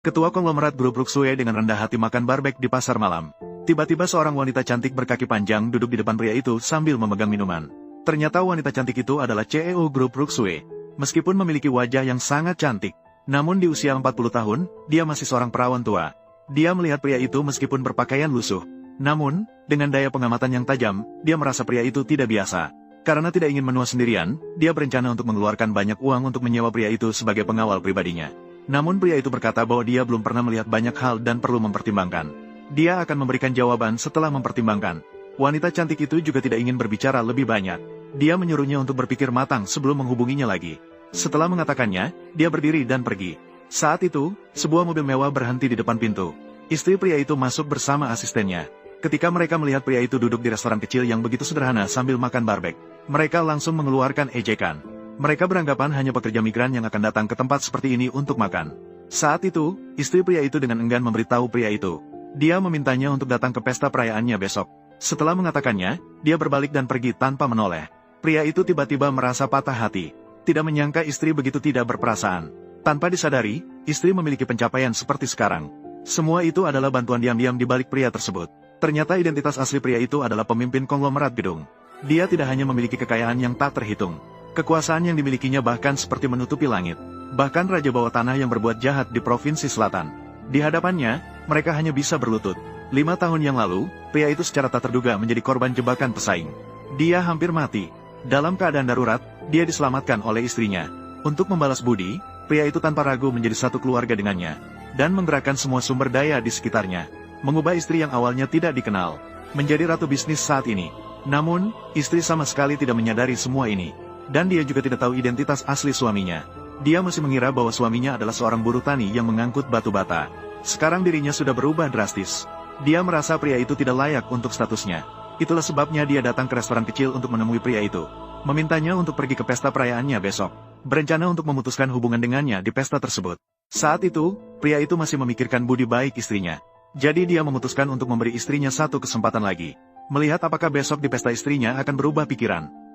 Ketua konglomerat grup Luxue dengan rendah hati makan barbek di pasar malam. Tiba-tiba seorang wanita cantik berkaki panjang duduk di depan pria itu sambil memegang minuman. Ternyata wanita cantik itu adalah CEO grup Luxue. Meskipun memiliki wajah yang sangat cantik, namun di usia 40 tahun, dia masih seorang perawan tua. Dia melihat pria itu meskipun berpakaian lusuh. Namun, dengan daya pengamatan yang tajam, dia merasa pria itu tidak biasa. Karena tidak ingin menua sendirian, dia berencana untuk mengeluarkan banyak uang untuk menyewa pria itu sebagai pengawal pribadinya. Namun pria itu berkata bahwa dia belum pernah melihat banyak hal dan perlu mempertimbangkan. Dia akan memberikan jawaban setelah mempertimbangkan. Wanita cantik itu juga tidak ingin berbicara lebih banyak. Dia menyuruhnya untuk berpikir matang sebelum menghubunginya lagi. Setelah mengatakannya, dia berdiri dan pergi. Saat itu, sebuah mobil mewah berhenti di depan pintu. Istri pria itu masuk bersama asistennya. Ketika mereka melihat pria itu duduk di restoran kecil yang begitu sederhana sambil makan barbek, mereka langsung mengeluarkan ejekan. Mereka beranggapan hanya pekerja migran yang akan datang ke tempat seperti ini untuk makan. Saat itu, istri pria itu dengan enggan memberitahu pria itu. Dia memintanya untuk datang ke pesta perayaannya besok. Setelah mengatakannya, dia berbalik dan pergi tanpa menoleh. Pria itu tiba-tiba merasa patah hati. Tidak menyangka istri begitu tidak berperasaan. Tanpa disadari, istri memiliki pencapaian seperti sekarang. Semua itu adalah bantuan diam-diam di balik pria tersebut. Ternyata identitas asli pria itu adalah pemimpin konglomerat gedung. Dia tidak hanya memiliki kekayaan yang tak terhitung. Kekuasaan yang dimilikinya bahkan seperti menutupi langit. Bahkan raja bawah tanah yang berbuat jahat di Provinsi Selatan. Di hadapannya, mereka hanya bisa berlutut. 5 tahun yang lalu, pria itu secara tak terduga menjadi korban jebakan pesaing. Dia hampir mati. Dalam keadaan darurat, dia diselamatkan oleh istrinya. Untuk membalas budi, pria itu tanpa ragu menjadi satu keluarga dengannya. Dan menggerakkan semua sumber daya di sekitarnya. Mengubah istri yang awalnya tidak dikenal, menjadi ratu bisnis saat ini. Namun, istri sama sekali tidak menyadari semua ini. Dan dia juga tidak tahu identitas asli suaminya. Dia masih mengira bahwa suaminya adalah seorang buruh tani yang mengangkut batu bata. Sekarang dirinya sudah berubah drastis. Dia merasa pria itu tidak layak untuk statusnya. Itulah sebabnya dia datang ke restoran kecil untuk menemui pria itu. Memintanya untuk pergi ke pesta perayaannya besok. Berencana untuk memutuskan hubungan dengannya di pesta tersebut. Saat itu, pria itu masih memikirkan budi baik istrinya. Jadi dia memutuskan untuk memberi istrinya satu kesempatan lagi. Melihat apakah besok di pesta istrinya akan berubah pikiran.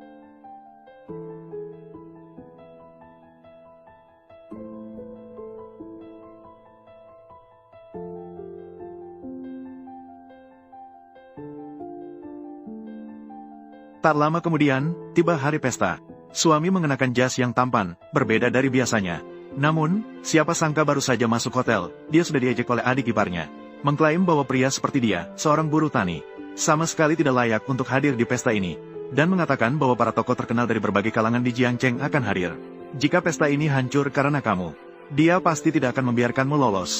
Tak lama kemudian, tiba hari pesta. Suami mengenakan jas yang tampan, berbeda dari biasanya. Namun, siapa sangka baru saja masuk hotel, dia sudah diejek oleh adik iparnya. Mengklaim bahwa pria seperti dia, seorang buruh tani, sama sekali tidak layak untuk hadir di pesta ini. Dan mengatakan bahwa para tokoh terkenal dari berbagai kalangan di Jiangcheng akan hadir. Jika pesta ini hancur karena kamu, dia pasti tidak akan membiarkanmu lolos.